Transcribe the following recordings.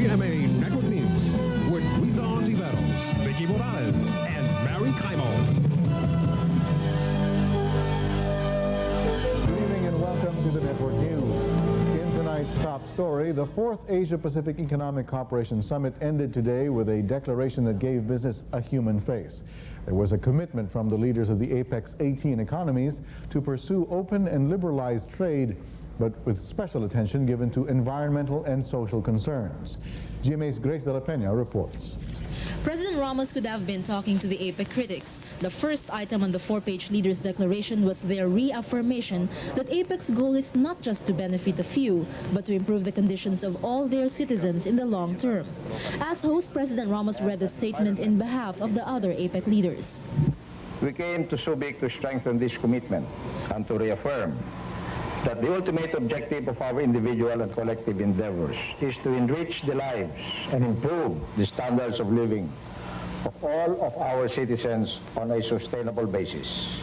GMA Network News with Luisa Ontiveros, Vicky Morales, and Mary Kaimo. Good evening and welcome to the Network News. In tonight's top story, the 4th Asia-Pacific Economic Cooperation Summit ended today with a declaration that gave business a human face. There was a commitment from the leaders of the APEC's 18 economies to pursue open and liberalized trade, but with special attention given to environmental and social concerns. GMA's Grace de la Peña reports. President Ramos could have been talking to the APEC critics. The first item on the 4-page leaders' declaration was their reaffirmation that APEC's goal is not just to benefit a few, but to improve the conditions of all their citizens in the long term. As host, President Ramos read the statement in behalf of the other APEC leaders. We came to Subic to strengthen this commitment and to reaffirm that the ultimate objective of our individual and collective endeavors is to enrich the lives and improve the standards of living of all of our citizens on a sustainable basis.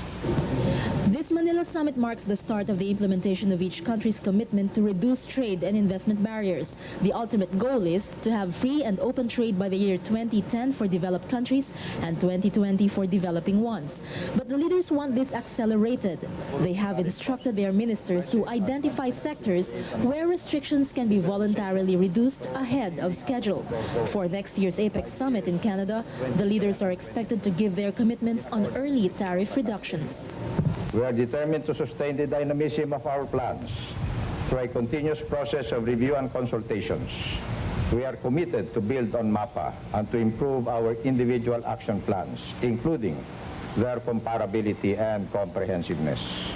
This Manila summit marks the start of the implementation of each country's commitment to reduce trade and investment barriers. The ultimate goal is to have free and open trade by the year 2010 for developed countries and 2020 for developing ones. But the leaders want this accelerated. They have instructed their ministers to identify sectors where restrictions can be voluntarily reduced ahead of schedule. For next year's APEC summit in Canada, the leaders are expected to give their commitments on early tariff reductions. We are determined to sustain the dynamism of our plans through a continuous process of review and consultations. We are committed to build on MAPA and to improve our individual action plans, including their comparability and comprehensiveness.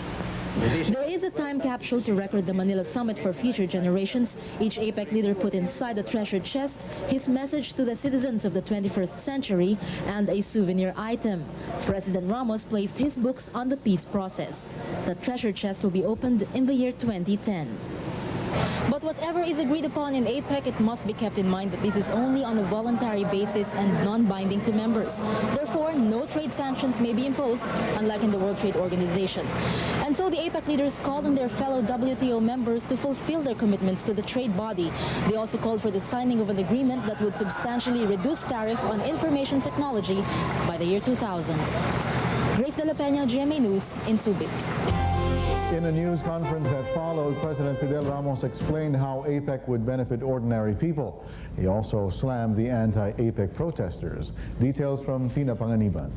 There is a time capsule to record the Manila summit for future generations. Each APEC leader put inside the treasure chest his message to the citizens of the 21st century and a souvenir item. President Ramos placed his books on the peace process. The treasure chest will be opened in the year 2010. But whatever is agreed upon in APEC, it must be kept in mind that this is only on a voluntary basis and non-binding to members. Therefore, no trade sanctions may be imposed, unlike in the World Trade Organization. And so the APEC leaders called on their fellow WTO members to fulfill their commitments to the trade body. They also called for the signing of an agreement that would substantially reduce tariff on information technology by the year 2000. Grace de la Peña, GMA News in Subic. In a news conference that followed, President Fidel Ramos explained how APEC would benefit ordinary people. He also slammed the anti-APEC protesters. Details from Tina Panganiban.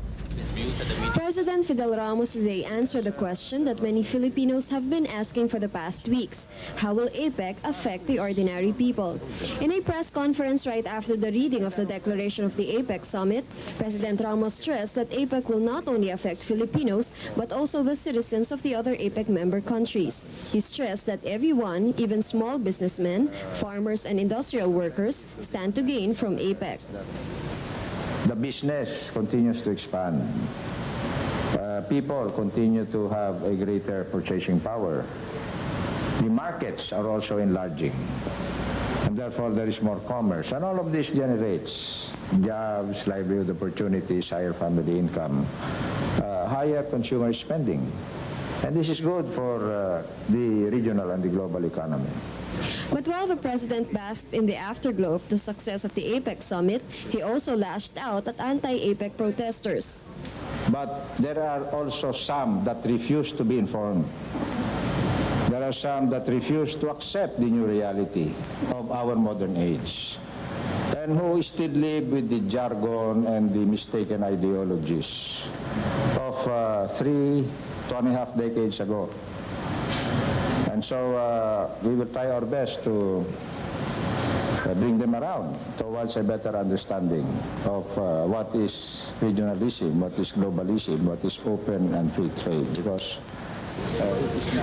President Fidel Ramos today answered the question that many Filipinos have been asking for the past weeks. How will APEC affect the ordinary people? In a press conference right after the reading of the declaration of the APEC summit, President Ramos stressed that APEC will not only affect Filipinos, but also the citizens of the other APEC member countries. He stressed that everyone, even small businessmen, farmers, and industrial workers, stand to gain from APEC. The business continues to expand. People continue to have a greater purchasing power. The markets are also enlarging, and therefore there is more commerce. And all of this generates jobs, livelihood opportunities, higher family income, higher consumer spending. And this is good for the regional and the global economy. But while the president basked in the afterglow of the success of the APEC summit, he also lashed out at anti-APEC protesters. But there are also some that refuse to be informed. There are some that refuse to accept the new reality of our modern age, and who still live with the jargon and the mistaken ideologies of 3.5 decades ago. And so we will try our best to bring them around towards a better understanding of what is regionalism, what is globalism, what is open and free trade. Because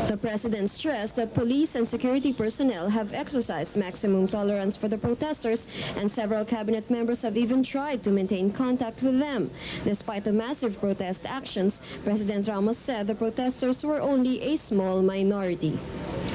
the president stressed that police and security personnel have exercised maximum tolerance for the protesters, and several cabinet members have even tried to maintain contact with them. Despite the massive protest actions, President Ramos said the protesters were only a small minority.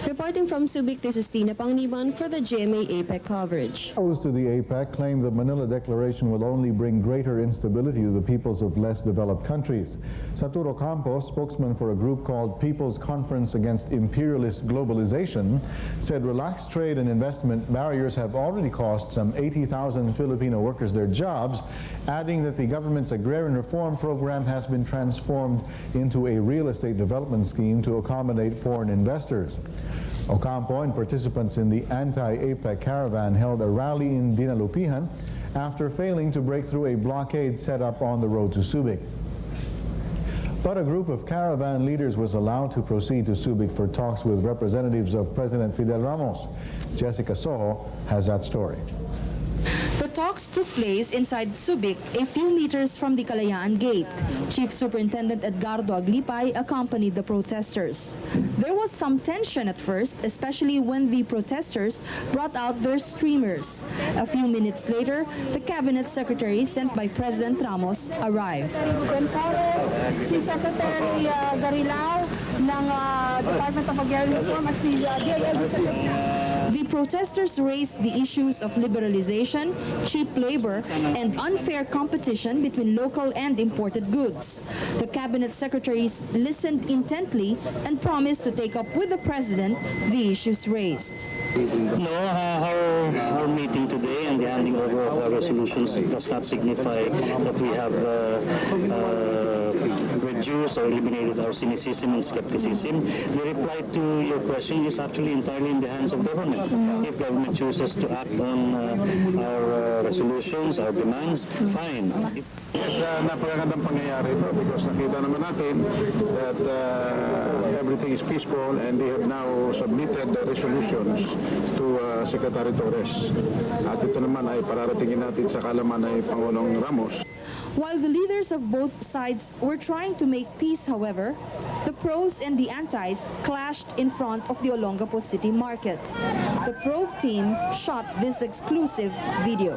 Reporting from Subic, this is Tina Pangniban for the GMA APEC coverage. Those to the APEC claim the Manila Declaration will only bring greater instability to the peoples of less developed countries. Saturo Campos, spokesman for a group called People's Conference Against Imperialist Globalization, said relaxed trade and investment barriers have already cost some 80,000 Filipino workers their jobs, adding that the government's agrarian reform program has been transformed into a real estate development scheme to accommodate foreign investors. Ocampo and participants in the anti-APEC caravan held a rally in Dinalupihan after failing to break through a blockade set up on the road to Subic. But a group of caravan leaders was allowed to proceed to Subic for talks with representatives of President Fidel Ramos. Jessica Soho has that story. The talks took place inside Subic, a few meters from the Kalayaan Gate. Chief Superintendent Edgardo Aglipay accompanied the protesters. There was some tension at first, especially when the protesters brought out their streamers. A few minutes later, the cabinet secretary sent by President Ramos arrived. Si Secretary Garilao ng Department of Agrarian Reform at si The protesters raised the issues of liberalization, cheap labor, and unfair competition between local and imported goods. The cabinet secretaries listened intently and promised to take up with the president the issues raised. No, our meeting today and the handing over of our resolutions does not signify that we have reduced or eliminated our cynicism and skepticism. The reply to your question is actually entirely in the hands of government. If government chooses to act on our resolutions, our demands, fine. Yes, napakagandang pangyayari ito because nakita naman natin that everything is peaceful and they have now submitted the resolutions to Secretary Torres. At ito naman ay pararatingin natin sa kalaman ng Pangulong Ramos. While the leaders of both sides were trying to make peace, however, the pros and the antis clashed in front of the Olongapo City Market. The probe team shot this exclusive video.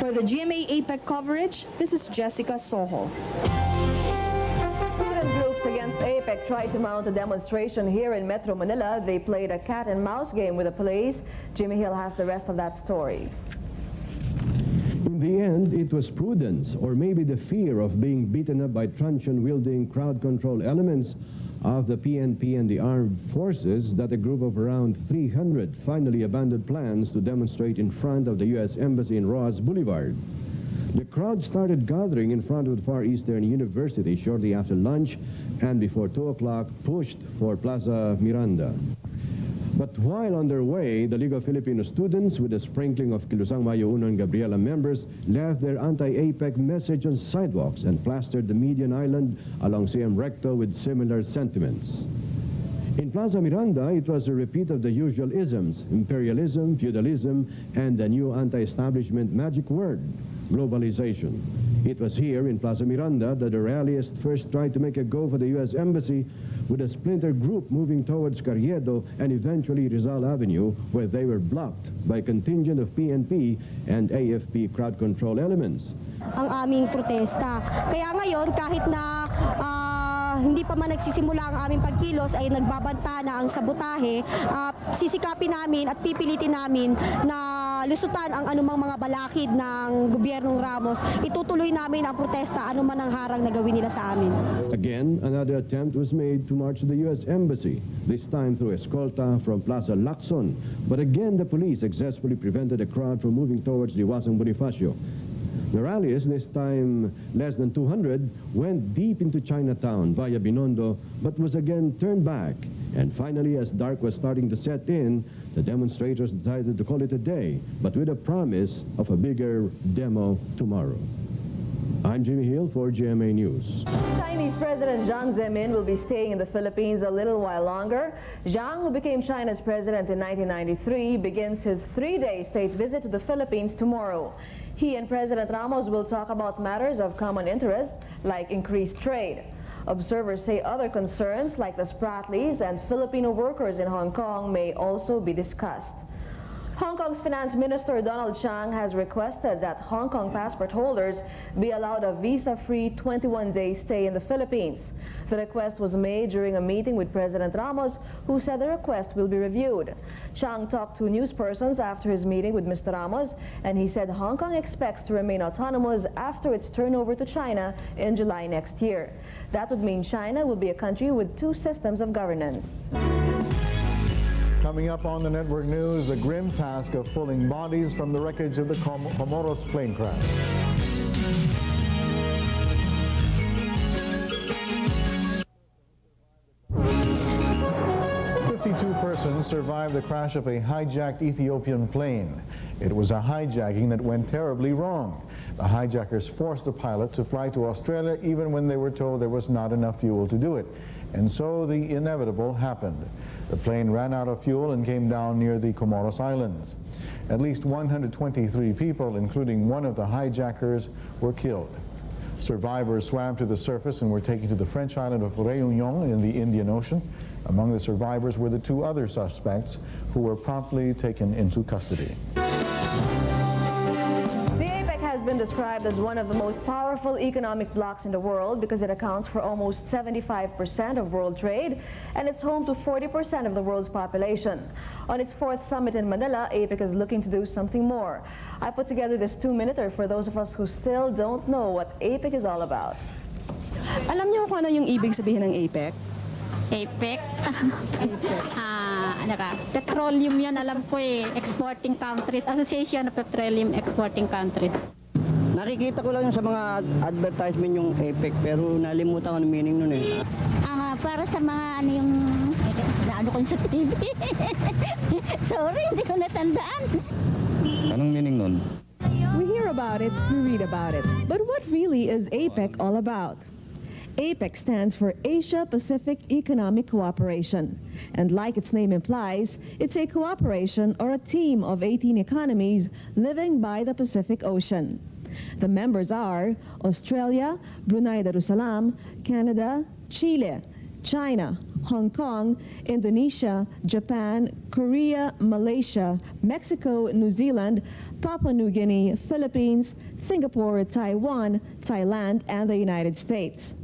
For the GMA APEC coverage, this is Jessica Soho. Student groups against APEC tried to mount a demonstration here in Metro Manila. They played a cat-and-mouse game with the police. Jimmy Hill has the rest of that story. In the end, it was prudence, or maybe the fear of being beaten up by truncheon-wielding crowd control elements of the PNP and the armed forces that a group of around 300 finally abandoned plans to demonstrate in front of the U.S. Embassy in Ross Boulevard. The crowd started gathering in front of the Far Eastern University shortly after lunch and before 2 o'clock pushed for Plaza Miranda. But while on their way, the League of Filipino Students, with a sprinkling of Kilusang Mayo Uno and Gabriela members, left their anti-APEC message on sidewalks and plastered the median island along CM Recto with similar sentiments. In Plaza Miranda, it was a repeat of the usual isms: imperialism, feudalism, and the new anti-establishment magic word, globalization. It was here in Plaza Miranda that the rallyists first tried to make a go for the U.S. Embassy, with a splinter group moving towards Carriedo and eventually Rizal Avenue, where they were blocked by a contingent of PNP and AFP crowd control elements. Ang aming protesta. Kaya ngayon, kahit na hindi pa man nagsisimula ang aming pagkilos, ay nagbabanta na ang sabotahe, sisikapin namin at pipilitin namin na lusutan ang anumang mga balakid ng gobyernong Ramos. Itutuloy namin ang protesta anuman ang harang na gawin nila sa amin. Again, another attempt was made to march to the U.S. Embassy, this time through escolta from Plaza Lacson. But again, the police successfully prevented the crowd from moving towards Liwasang Bonifacio. The rallies, this time less than 200, went deep into Chinatown via Binondo, but was again turned back. And finally, as dark was starting to set in, the demonstrators decided to call it a day, but with a promise of a bigger demo tomorrow. I'm Jimmy Hill for GMA News. Chinese President Jiang Zemin will be staying in the Philippines a little while longer. Jiang, who became China's president in 1993, begins his 3-day state visit to the Philippines tomorrow. He and President Ramos will talk about matters of common interest, like increased trade. Observers say other concerns, like the Spratlys and Filipino workers in Hong Kong, may also be discussed. Hong Kong's Finance Minister Donald Chang has requested that Hong Kong passport holders be allowed a visa-free 21-day stay in the Philippines. The request was made during a meeting with President Ramos, who said the request will be reviewed. Chang talked to newspersons after his meeting with Mr. Ramos, and he said Hong Kong expects to remain autonomous after its turnover to China in July next year. That would mean China will be a country with 2 systems of governance. Coming up on the network news, the grim task of pulling bodies from the wreckage of the Comoros plane crash. 52 persons survived the crash of a hijacked Ethiopian plane. It was a hijacking that went terribly wrong. The hijackers forced the pilot to fly to Australia even when they were told there was not enough fuel to do it. And so the inevitable happened. The plane ran out of fuel and came down near the Comoros Islands. At least 123 people, including one of the hijackers, were killed. Survivors swam to the surface and were taken to the French island of Réunion in the Indian Ocean. Among the survivors were the 2 other suspects who were promptly taken into custody. Has been described as one of the most powerful economic blocs in the world because it accounts for almost 75% of world trade, and it's home to 40% of the world's population. On its 4th summit in Manila, APEC is looking to do something more. I put together this 2-minuter for those of us who still don't know what APEC is all about. Alam niyo kung ano yung ibig sabihin ng APEC? APEC? Ano ka? Petroleum yan, alam ko eh. Exporting countries. Association of Petroleum Exporting Countries. Nakikita ko lang sa mga advertisement yung APEC, pero nalimutan ko ang meaning nun eh. Para sa mga ano yung naano ko sa TV. Sorry, hindi ko natandaan. Anong meaning nun? We hear about it, we read about it. But what really is APEC all about? APEC stands for Asia-Pacific Economic Cooperation. And like its name implies, it's a cooperation or a team of 18 economies living by the Pacific Ocean. The members are Australia, Brunei Darussalam, Canada, Chile, China, Hong Kong, Indonesia, Japan, Korea, Malaysia, Mexico, New Zealand, Papua New Guinea, Philippines, Singapore, Taiwan, Thailand, and the United States.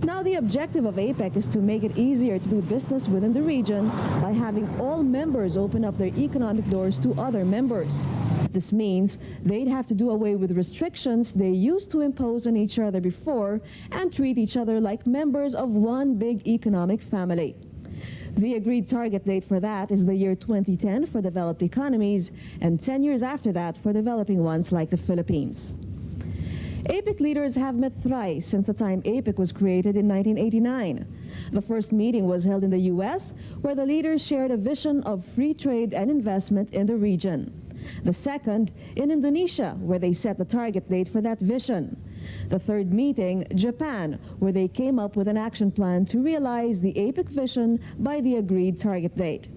Now, the objective of APEC is to make it easier to do business within the region by having all members open up their economic doors to other members. This means they'd have to do away with restrictions they used to impose on each other before and treat each other like members of one big economic family. The agreed target date for that is the year 2010 for developed economies and 10 years after that for developing ones like the Philippines. APEC leaders have met thrice since the time APEC was created in 1989. The first meeting was held in the U.S., where the leaders shared a vision of free trade and investment in the region. The second in Indonesia, where they set the target date for that vision. The third meeting, Japan, where they came up with an action plan to realize the APEC vision by the agreed target date.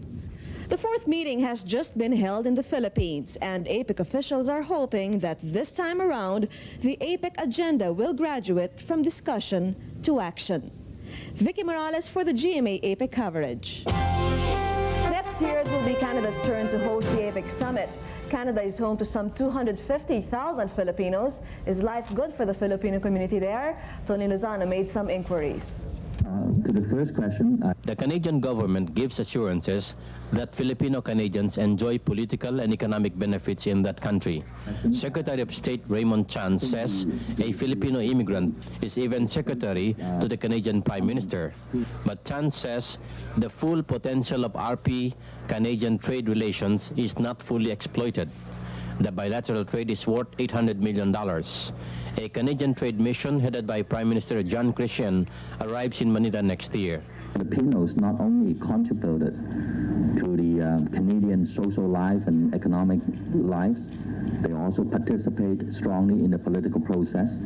The fourth meeting has just been held in the Philippines, and APEC officials are hoping that this time around, the APEC agenda will graduate from discussion to action. Vicky Morales for the GMA APEC coverage. Next year, it will be Canada's turn to host the APEC summit. Canada is home to some 250,000 Filipinos. Is life good for the Filipino community there? Tony Lozano made some inquiries. To the first question, the Canadian government gives assurances that Filipino Canadians enjoy political and economic benefits in that country. Secretary of State Raymond Chan says a Filipino immigrant is even secretary to the Canadian Prime Minister. But Chan says the full potential of RP-Canadian trade relations is not fully exploited. The bilateral trade is worth $800 million. A Canadian trade mission headed by Prime Minister John Christian arrives in Manila next year. Filipinos not only contributed to the Canadian social life and economic lives. They also participate strongly in the political process.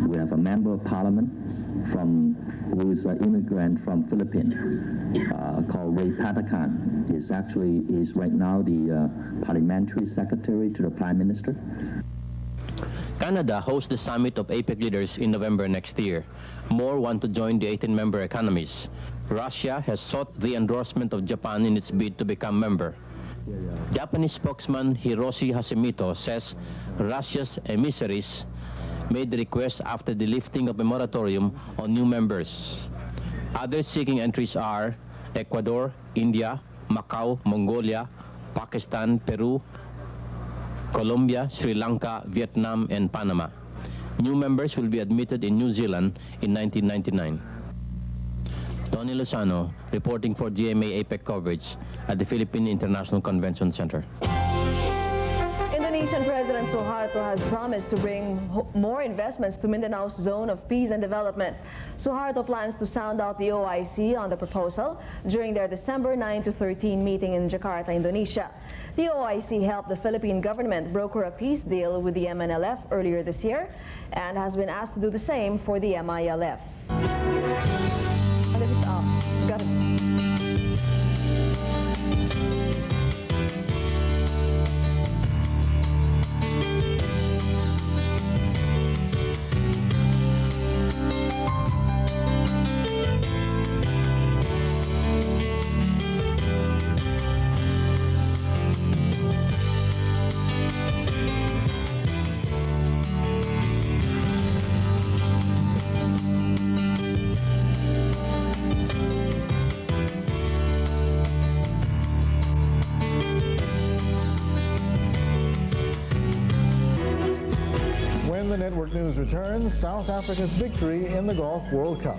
We have a member of parliament who is an immigrant from Philippines called Ray Patakan. He's right now the parliamentary secretary to the Prime Minister. Canada hosts the summit of APEC leaders in November next year. More want to join the 18-member economies. Russia has sought the endorsement of Japan in its bid to become member. Japanese spokesman Hiroshi Hashimoto says Russia's emissaries made the request after the lifting of a moratorium on new members. Others seeking entries are Ecuador, India, Macau, Mongolia, Pakistan, Peru, Colombia, Sri Lanka, Vietnam, and Panama. New members will be admitted in New Zealand in 1999. Tony Lozano reporting for GMA APEC coverage at the Philippine International Convention Center. Indonesian President Suharto has promised to bring more investments to Mindanao's zone of peace and development. Suharto plans to sound out the OIC on the proposal during their December 9 to 13 meeting in Jakarta, Indonesia. The OIC helped the Philippine government broker a peace deal with the MNLF earlier this year and has been asked to do the same for the MILF. When the network news returns, South Africa's victory in the Golf World Cup.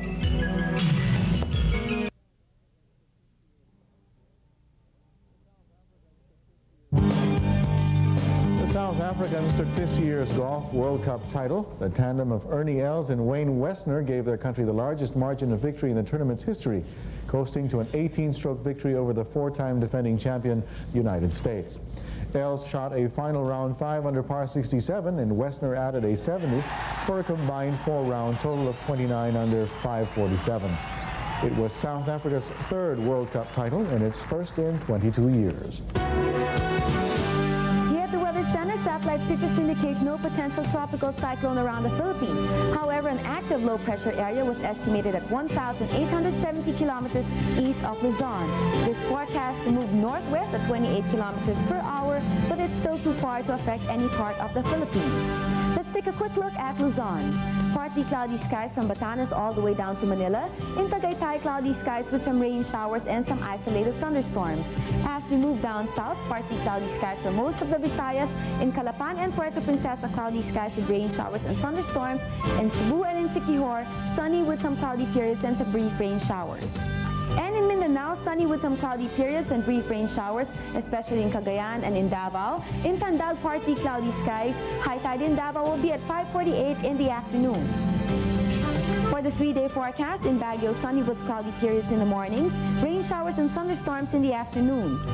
The South Africans took this year's Golf World Cup title. The tandem of Ernie Els and Wayne Westner gave their country the largest margin of victory in the tournament's history, coasting to an 18-stroke victory over the four-time defending champion, United States. Els shot a final round 5 under par 67, and Westner added a 70 for a combined 4-round total of 29 under 547. It was South Africa's third World Cup title and its first in 22 years. Yet the Weather Center satellite pictures indicate no potential tropical cyclone around the Philippines. However, an active low-pressure area was estimated at 1,870 kilometers east of Luzon. It is forecast to move northwest at 28 kilometers per hour, but it's still too far to affect any part of the Philippines. Let's take a quick look at Luzon. Partly cloudy skies from Batanes all the way down to Manila. In Tagaytay, cloudy skies with some rain showers and some isolated thunderstorms. As we move down south, partly cloudy skies for most of the Visayas. In Calapan and Puerto Princesa, cloudy skies with rain showers and thunderstorms. In Cebu and in Siquijor, sunny with some cloudy periods and some brief rain showers. And in Mindanao, sunny with some cloudy periods and brief rain showers, especially in Cagayan and in Davao. In Tandal, partly cloudy skies. High tide in Davao will be at 5:48 in the afternoon. For the 3-day forecast, in Baguio, sunny with cloudy periods in the mornings, rain showers and thunderstorms in the afternoons.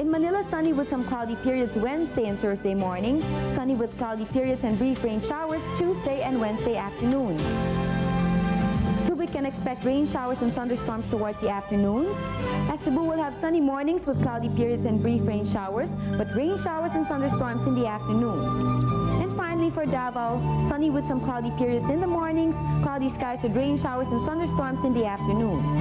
In Manila, sunny with some cloudy periods Wednesday and Thursday morning, sunny with cloudy periods and brief rain showers Tuesday and Wednesday afternoon. Subic can expect rain showers and thunderstorms towards the afternoons. As Cebu will have sunny mornings with cloudy periods and brief rain showers, but rain showers and thunderstorms in the afternoons. And finally for Davao, sunny with some cloudy periods in the mornings, cloudy skies with rain showers and thunderstorms in the afternoons.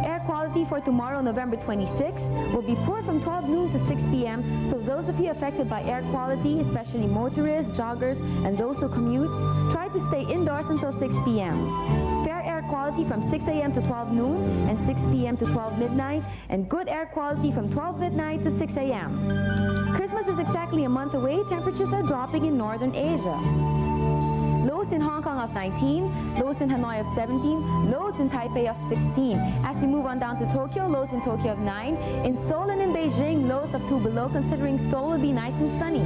Air quality for tomorrow, November 26, will be poor from 12 noon to 6 p.m. So those of you affected by air quality, especially motorists, joggers, and those who commute, try to stay indoors until 6 p.m. Fair air quality from 6 a.m. to 12 noon and 6 p.m. to 12 midnight, and good air quality from 12 midnight to 6 a.m. Christmas is exactly a month away. Temperatures are dropping in northern Asia. Lows in Hong Kong of 19, lows in Hanoi of 17, lows in Taipei of 16. As we move on down to Tokyo, lows in Tokyo of 9. In Seoul and in Beijing, lows of 2 below, considering Seoul will be nice and sunny.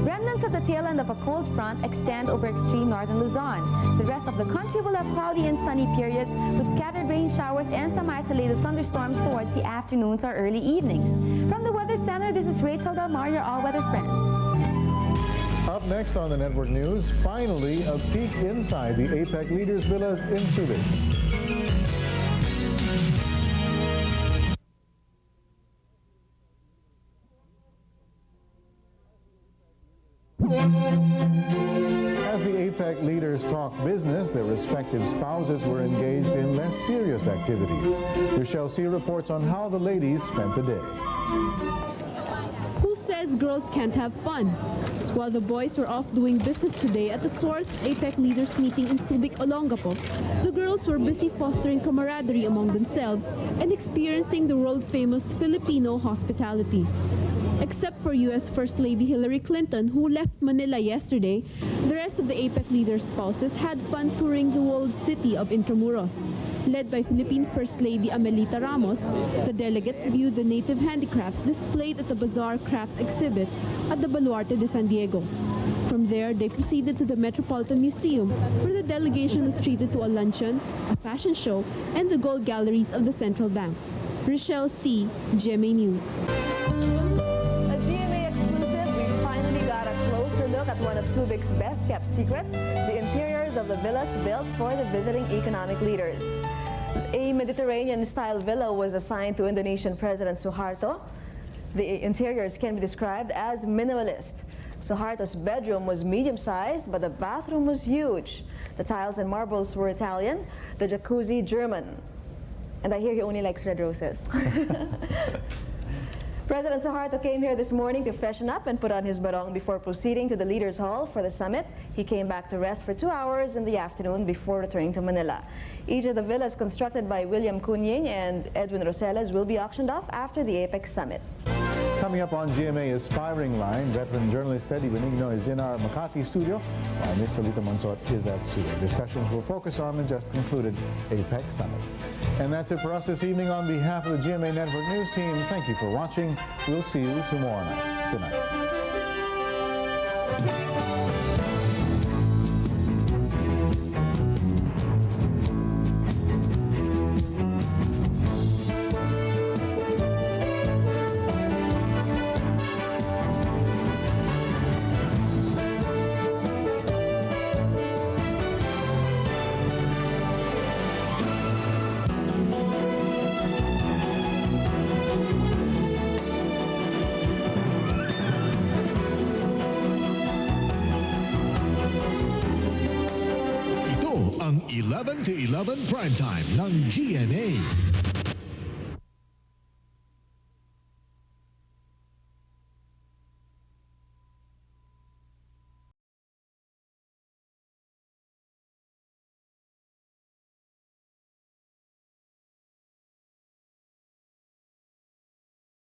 Remnants of the tail tail end of a cold front extend over extreme northern Luzon. The rest of the country will have cloudy and sunny periods with scattered rain showers and some isolated thunderstorms towards the afternoons or early evenings. From the Weather Center, this is Rachel Del Mar, your all-weather friend. Up next on the Network News, finally a peek inside the APEC leaders' villas in Subic. As the APEC leaders talked business, their respective spouses were engaged in less serious activities. Rochelle C. reports on how the ladies spent the day. Who says girls can't have fun? While the boys were off doing business today at the 4th APEC leaders meeting in Subic, Olongapo, the girls were busy fostering camaraderie among themselves and experiencing the world-famous Filipino hospitality. Except for U.S. First Lady Hillary Clinton, who left Manila yesterday, the rest of the APEC leaders' spouses had fun touring the walled city of Intramuros. Led by Philippine First Lady Amelita Ramos, the delegates viewed the native handicrafts displayed at the Bazaar Crafts exhibit at the Baluarte de San Diego. From there, they proceeded to the Metropolitan Museum, where the delegation was treated to a luncheon, a fashion show, and the gold galleries of the Central Bank. Rochelle C., GMA News. At one of Subic's best-kept secrets, the interiors of the villas built for the visiting economic leaders. A Mediterranean-style villa was assigned to Indonesian President Suharto. The interiors can be described as minimalist. Suharto's bedroom was medium-sized, but the bathroom was huge. The tiles and marbles were Italian, the jacuzzi German. And I hear he only likes red roses. President Suharto came here this morning to freshen up and put on his barong before proceeding to the Leaders Hall for the summit. He came back to rest for 2 hours in the afternoon before returning to Manila. Each of the villas constructed by William Cunying and Edwin Roseles will be auctioned off after the APEC summit. Coming up on GMA is Firing Line. Veteran journalist Eddie Benigno is in our Makati studio, while Ms. Solita Monsot is at Subic. Discussions will focus on the just concluded APEC summit. And that's it for us this evening. On behalf of the GMA Network News team, thank you for watching. We'll see you tomorrow night. Good night. ang 11 to 11 primetime ng GMA.